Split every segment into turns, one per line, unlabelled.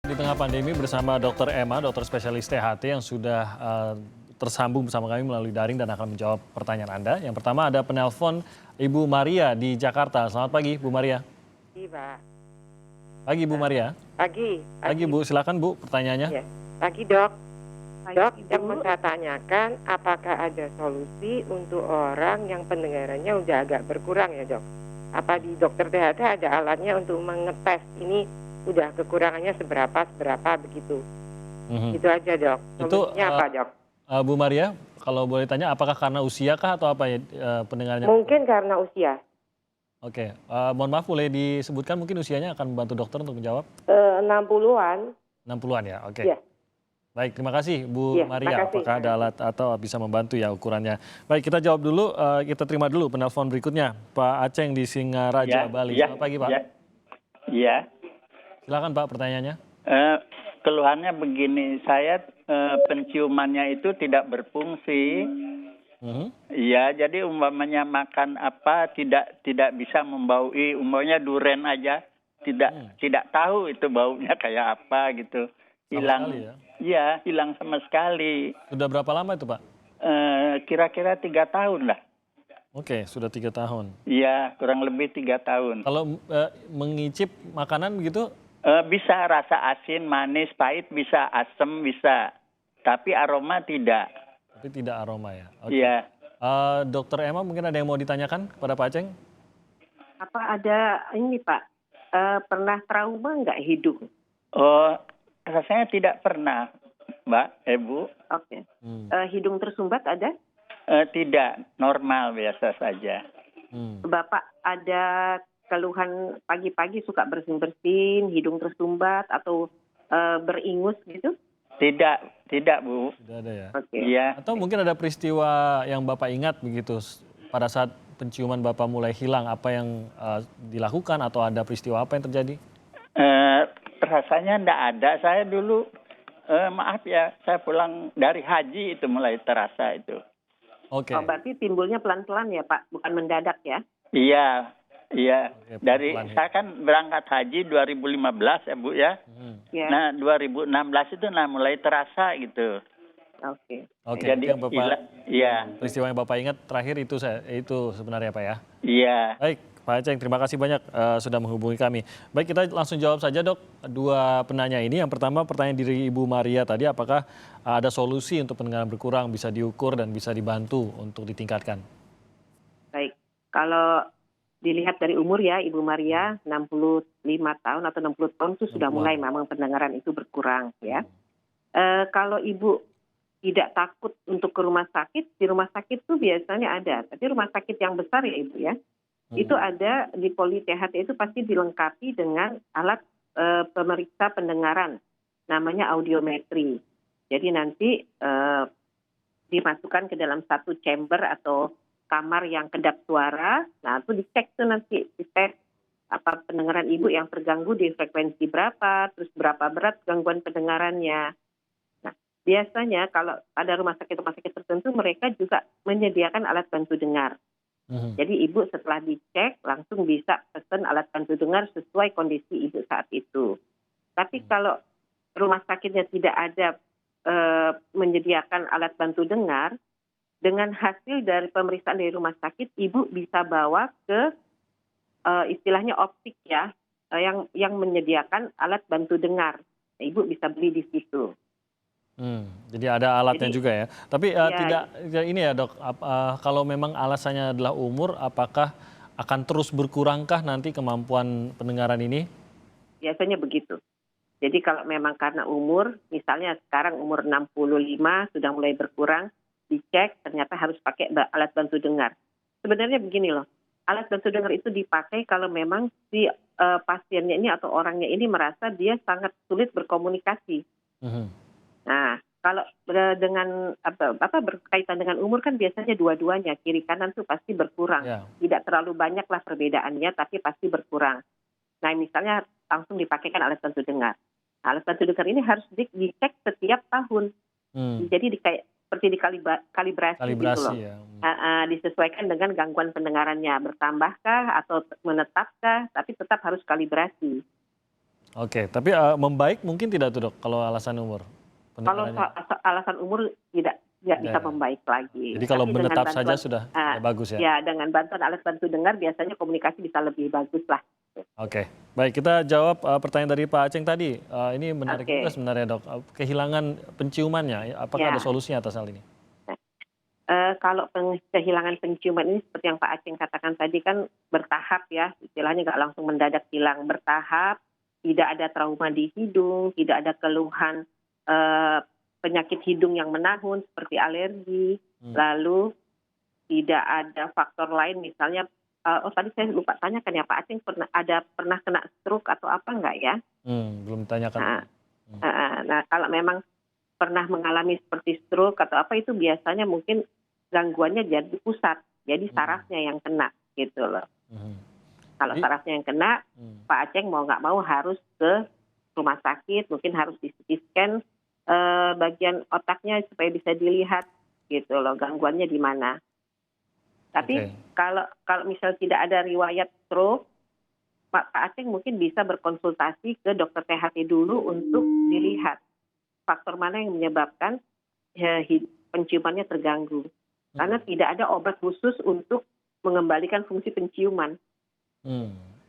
Di tengah pandemi bersama Dr. Emma, dokter spesialis THT yang sudah tersambung bersama kami melalui daring dan akan menjawab pertanyaan Anda. Yang pertama ada penelpon Ibu Maria di Jakarta. Selamat pagi, Bu Maria.
Pagi, Pak.
Pagi, Bu Maria.
Pagi.
Pagi, Bu. Silakan, Bu, pertanyaannya.
Ya. Pagi, Dok. Dok,
Ibu.
yang mau saya tanyakan, apakah ada solusi untuk orang yang pendengarannya udah agak berkurang ya, Dok? Apa di dokter THT ada alatnya untuk mengetes ini udah kekurangannya seberapa begitu? Itu aja, Dok. Solusinya apa, Dok?
Bu Maria, kalau boleh tanya, apakah karena usia kah atau apa ya pendengarannya?
Mungkin karena usia.
Oke, mohon maaf boleh disebutkan mungkin usianya akan membantu dokter untuk menjawab?
60-an.
60-an ya, oke.
Ya.
Baik, terima kasih Bu
Ya,
Maria.
makasih.
Apakah ada alat atau bisa membantu ya ukurannya? Baik, kita jawab dulu, kita terima dulu penelpon berikutnya. Pak Aceng di Singaraja, Bali. Selamat pagi, Pak.
Iya.
Silakan Pak pertanyaannya.
Keluhannya begini, saya penciumannya itu tidak berfungsi. Iya, jadi umpamanya makan apa tidak bisa membaui, umpamanya duren aja tidak tahu itu baunya kayak apa gitu. Hilang.
Sekali ya?
Iya, hilang sama sekali.
Sudah berapa lama itu Pak?
Kira-kira 3 tahun lah.
Oke, sudah 3 tahun.
Iya, kurang lebih 3 tahun.
Kalau mengicip makanan begitu?
Bisa rasa asin, manis, pahit, bisa asam, bisa. Tapi aroma tidak.
Tapi tidak aroma ya? Oke.
Iya.
Dokter Emma mungkin ada yang mau ditanyakan kepada Pak Aceng?
Apa ada ini Pak, pernah trauma nggak hidung?
Oh, rasanya tidak pernah, Mbak, Ibu.
Oke. Hidung tersumbat ada?
Tidak, normal biasa saja.
Bapak ada keluhan pagi-pagi suka bersin-bersin, hidung tersumbat atau beringus gitu?
Tidak Bu.
Tidak ada ya?
Oke.
Iya.
Atau mungkin ada peristiwa yang Bapak ingat begitu pada saat penciuman Bapak mulai hilang, apa yang dilakukan atau ada peristiwa apa yang terjadi?
Rasanya tidak ada. Saya dulu, maaf ya, saya pulang dari haji itu mulai terasa itu.
Oke.
Oh, berarti timbulnya pelan-pelan ya Pak, bukan mendadak ya?
Iya.
Oke,
Dari
pelan-pelan ya.
saya kan berangkat haji 2015 ya Bu ya.
Ya.
Nah 2016 itu mulai terasa gitu.
Oke.
Oke,
Jadi
yang Bapak,
iya.
peristiwa yang Bapak ingat terakhir itu sebenarnya Pak ya?
Iya.
Baik, Pak Aceng, terima kasih banyak sudah menghubungi kami. Baik, kita langsung jawab saja Dok, dua penanya ini. Yang pertama pertanyaan dari Ibu Maria tadi, apakah ada solusi untuk pendengaran berkurang, bisa diukur dan bisa dibantu untuk ditingkatkan?
Baik. Kalau dilihat dari umur ya, Ibu Maria 65 tahun atau 60 tahun itu sudah mulai memang pendengaran itu berkurang ya. Kalau Ibu tidak takut untuk ke rumah sakit, di rumah sakit itu biasanya ada. Tapi rumah sakit yang besar ya Ibu ya, itu ada di Poli THT itu pasti dilengkapi dengan alat pemeriksa pendengaran, namanya audiometri. Jadi nanti dimasukkan ke dalam satu chamber atau kamar yang kedap suara, nah itu dicek tuh nanti, dites apa pendengaran ibu yang terganggu di frekuensi berapa, terus berapa berat gangguan pendengarannya. Nah, biasanya kalau ada rumah sakit tertentu mereka juga menyediakan alat bantu dengar. Jadi ibu setelah dicek langsung bisa pesan alat bantu dengar sesuai kondisi ibu saat itu. Tapi kalau rumah sakitnya tidak ada menyediakan alat bantu dengar, dengan hasil dari pemeriksaan dari rumah sakit, ibu bisa bawa ke istilahnya optik ya, yang menyediakan alat bantu dengar. Nah, ibu bisa beli di situ.
Jadi ada alatnya juga ya. Tapi
ya,
tidak ini ya Dok, kalau memang alasannya adalah umur, apakah akan terus berkurangkah nanti kemampuan pendengaran ini?
Biasanya begitu. Jadi kalau memang karena umur, misalnya sekarang umur 65 sudah mulai berkurang, dicek ternyata harus pakai alat bantu dengar. Sebenarnya begini loh, alat bantu dengar itu dipakai kalau memang si pasiennya ini atau orangnya ini merasa dia sangat sulit berkomunikasi. Nah, kalau dengan berkaitan dengan umur kan biasanya dua-duanya kiri kanan tuh pasti berkurang. Tidak terlalu banyak lah perbedaannya, tapi pasti berkurang. Nah, misalnya langsung dipakaikan alat bantu dengar. Alat bantu dengar ini harus dicek setiap tahun. Jadi seperti dikalibrasi gitu loh.
Ya.
Disesuaikan dengan gangguan pendengarannya, bertambahkah atau menetapkah, tapi tetap harus kalibrasi.
Oke, tapi membaik mungkin tidak tuh dok kalau alasan umur?
Kalau
Pendengarannya.
alasan umur tidak bisa
Ya.
membaik lagi.
Jadi kalau
Tapi dengan
menetap saja
bantuan,
sudah bagus ya?
ya dengan bantuan alat bantu dengar biasanya komunikasi bisa lebih bagus lah.
Oke, baik kita jawab pertanyaan dari Pak Aceng tadi. Ini menarik
Oke.
juga sebenarnya dok. Kehilangan penciumannya, apakah
Ya.
ada solusinya atas hal ini?
Kalau kehilangan penciuman ini seperti yang Pak Aceng katakan tadi kan bertahap ya, istilahnya nggak langsung mendadak hilang, bertahap, tidak ada trauma di hidung, tidak ada keluhan penyakit hidung yang menahun seperti alergi, lalu tidak ada faktor lain misalnya, tadi saya lupa tanyakan ya Pak Aceng pernah kena stroke atau apa enggak ya?
Belum ditanyakan.
Nah kalau memang pernah mengalami seperti stroke atau apa itu biasanya mungkin gangguannya jadi pusat, jadi sarafnya yang kena gitu loh. Kalau
Jadi-
sarafnya yang kena, Pak Aceng mau nggak mau harus ke rumah sakit, mungkin harus di CT scan bagian otaknya supaya bisa dilihat gitu loh gangguannya di mana. Tapi
Oke.
kalau misal tidak ada riwayat stroke, Pak Aceng mungkin bisa berkonsultasi ke dokter THT dulu untuk dilihat faktor mana yang menyebabkan penciumannya terganggu. Karena tidak ada obat khusus untuk mengembalikan fungsi penciuman.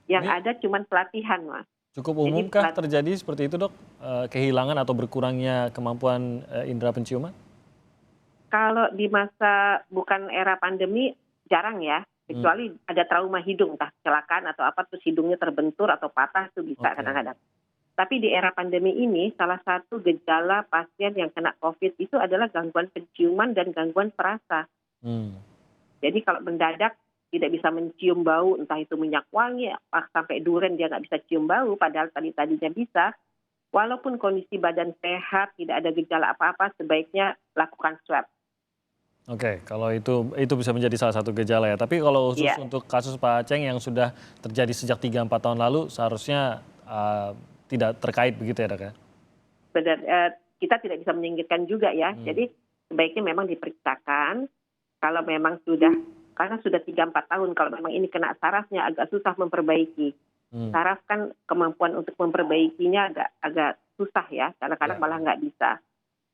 Yang
Ini-
ada cuma pelatihan, Mas.
Cukup
Jadi
umumkah terjadi seperti itu dok? Kehilangan atau berkurangnya kemampuan indera penciuman?
Kalau di masa bukan era pandemi jarang ya, kecuali ada trauma hidung, entah kecelakaan atau apa terus hidungnya terbentur atau patah itu bisa
Oke.
kadang-kadang. Tapi di era pandemi ini salah satu gejala pasien yang kena COVID itu adalah gangguan penciuman dan gangguan perasa. Jadi kalau mendadak tidak bisa mencium bau, entah itu minyak wangi, sampai duren dia nggak bisa cium bau, padahal tadinya bisa. Walaupun kondisi badan sehat, tidak ada gejala apa-apa, sebaiknya lakukan swab.
Oke, kalau itu bisa menjadi salah satu gejala ya. Tapi kalau khusus
Iya.
untuk kasus Pak Aceng yang sudah terjadi sejak 3-4 tahun lalu, seharusnya tidak terkait begitu ya dok ya?
Kita tidak bisa menyingkirkan juga ya. Jadi sebaiknya memang diperiksakan. Kalau memang karena sudah 3-4 tahun, kalau memang ini kena sarafnya agak susah memperbaiki. Saraf kan kemampuan untuk memperbaikinya agak susah ya, kadang-kadang
Ya.
malah nggak bisa.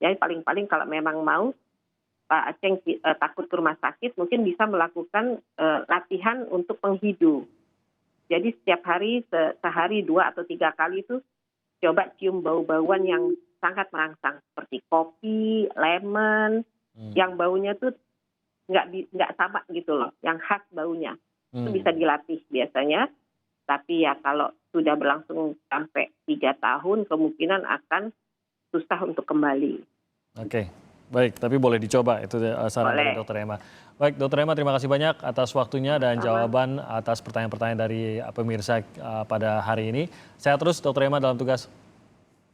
Jadi paling-paling kalau memang mau Pak Aceng takut ke rumah sakit, mungkin bisa melakukan latihan untuk menghidu. Jadi setiap hari, sehari 2 atau 3 kali itu coba cium bau-bauan yang sangat merangsang, seperti kopi, lemon, yang baunya tuh nggak sama gitu loh, yang khas baunya. Itu bisa dilatih biasanya. Tapi ya kalau sudah berlangsung sampai 3 tahun, kemungkinan akan susah untuk kembali.
Oke, baik. Tapi boleh dicoba itu saran dari
Boleh.
Dr. Emma. Baik, Dr. Emma terima kasih banyak atas waktunya dan
Sama.
jawaban atas pertanyaan-pertanyaan dari pemirsa pada hari ini. Sehat terus Dr. Emma dalam tugas.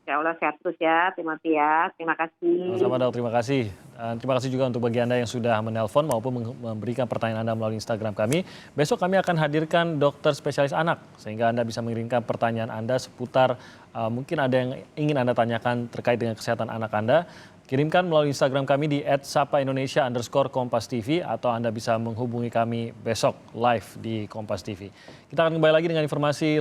Ya Allah sehat terus ya, Timothy ya. Terima kasih.
Sama-sama dok, terima kasih. Dan terima kasih juga untuk bagi Anda yang sudah menelpon maupun memberikan pertanyaan Anda melalui Instagram kami. Besok kami akan hadirkan dokter spesialis anak sehingga Anda bisa mengirimkan pertanyaan Anda seputar mungkin ada yang ingin Anda tanyakan terkait dengan kesehatan anak Anda. Kirimkan melalui Instagram kami di @sapaindonesia_kompas_tv atau Anda bisa menghubungi kami besok live di Kompas TV. Kita akan kembali lagi dengan informasi lain.